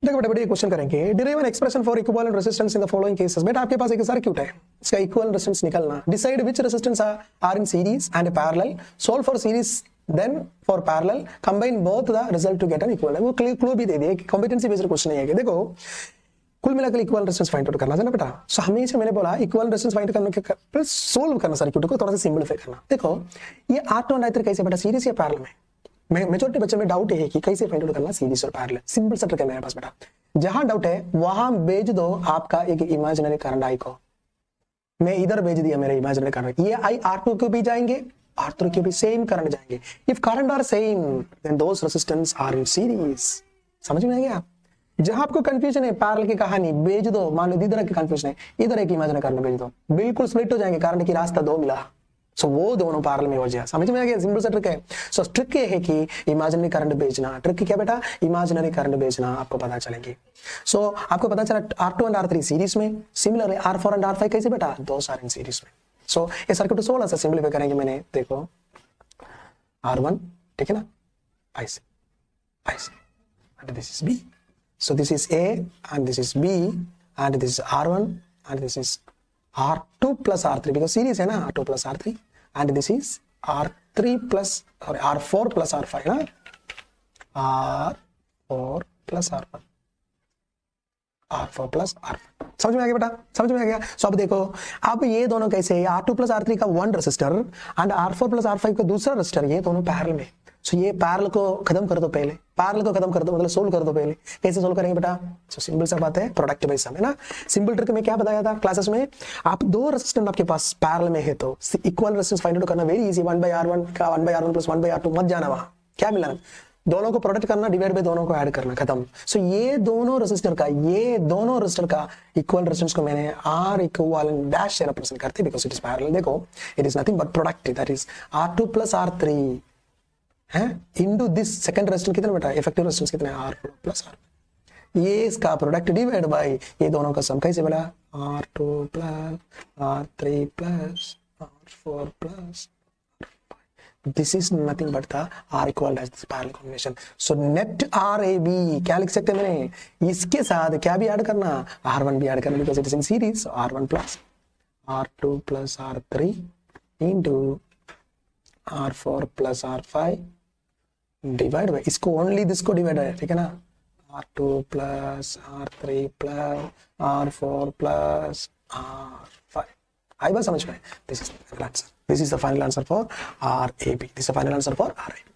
देखो बेटा ये क्वेश्चन करेंगे, derive an expression for equivalent resistance in the following cases. बेटा आपके पास एक सर्किट है, इसका इक्विवेलेंट रेजिस्टेंस निकालना। Decide which resistance are in series and parallel, solve for series then for parallel, combine both the result to get an equivalent. वो clue भी दे दिए, कॉम्पिटेंसी बेस्ड क्वेश्चन नहीं है। देखो कुल मिलाकर इक्विवेलेंट रेजिस्टेंस फाइंड आउट करना है ना बेटा। सो हमेशा मैंने बोला इक्विवेलेंट रेजिस्टेंस फाइंड करने के प्लस सोल्व करना सर्किट को, थोड़ा सा सिंपलीफाई करना। देखो ये R2 और R3 कैसे बेटा, सीरीज या पैरेलल में? मेजॉरिटी बच्चे में डाउट है कि कैसे फाइंड आउट करना सीरीज और पैरेलल। सिंपल सा ट्रिक है मेरे पास बेटा, जहां डाउट है वहां भेज दो आपका एक इमेजिनरी करंट आई को। मैं इधर भेज दिया मेरे इमेजिनरी करंट, ये आई R2 को भी जाएंगे, R3 के भी सेम करंट जाएंगे। If current are same then those resistance are in series. समझ में आ गया? जहां आपको कंफ्यूजन है पैरेलल की कहानी भेज दो, मान लो इधर की कंफ्यूजन है, इधर एक इमेजिनरी करंट भेज दो, बिल्कुल स्प्लिट हो जाएंगे, करंट की रास्ता दो मिला। सो वो दोनों पैरेलल में हो जाए। समझ में आ गया? सिंपल सा ट्रिक है। सो ट्रिक ये है कि इमेजिनरी करंट भेजना। ट्रिक क्या बेटा? इमेजिनरी करंट भेजना आपको पता चलेगी। सो आपको पता चला R2 एंड R3 सीरीज में, सिमिलरली R4 एंड R5 कैसे बेटा, दो सारे इन सीरीज में। सो ये सर्किट को 16 से सिंपलीफाई करेंगे मैंने। देखो R1 ठीक है ना, ऐसे and this is B, so this is A and this is B and this is R1 and this is R2 plus R3 because series है ना, R2 plus R3 and this is R3 plus R4 plus R5 ना, R4 plus R1, R4 plus R5। समझ में आ गया बेटा? समझ में आ गया? सो अब देखो, अब ये दोनों कैसे है, R2 plus R3 का one resistor and R4 plus R5 का दूसरा रेसिस्टर, ये दोनों पैरेलल में। सो ये पैरेलल को खत्म कर दो पहले, पैरेलल को खत्म कर दो मतलब सोल्व कर दो पहले। कैसे सोल्व करेंगे बेटा? सो सिंपल सा बात है, प्रोडक्ट बाय सम है ना। सिंपल ट्रिक में क्या बताया था क्लासेस में, आप दो रेजिस्टेंस आपके पास पैरेलल में है तो इक्वल रेजिस्टेंस फाइंड आउट करना वेरी इजी। 1/R1 का 1/R1 प्लस 1/R2 मत जाना, वहां क्या मिला, दोनों को प्रोडक्ट करना, डिवाइड बाय दोनों को ऐड करना, खत्म। सो ये दोनों रेजिस्टर का इक्वल रेजिस्टेंस को मैंने R इक्विवेलेंट डैश से रिप्रेजेंट करते बिकॉज़ इट इज पैरेलल। देखो it is nothing but product, that is R2 plus R3 है इनटू दिस सेकंड रेजिस्टेंस कितना बेटा, इफेक्टिव रेजिस्टेंस कितना है, R4 प्लस R, ये इसका प्रोडक्ट डिवाइड बाय ये दोनों का सम। कैसे बोला, R2 plus R3 plus R4 plus, this is nothing but the R equal as this parallel combination. So net RAB क्या लिख सकते हैं मैंने, इसके साथ क्या भी ऐड करना, R1 भी ऐड करना because it is in series, so R1 plus R2 plus R3 into R4 plus R5 divide by इसको ओनली दिस को डिवाइड है, ठीक है ना, R2 plus R3 plus R4 plus R5। आई बात समझ में? This is the final answer for RAB. This is the final answer for RAB.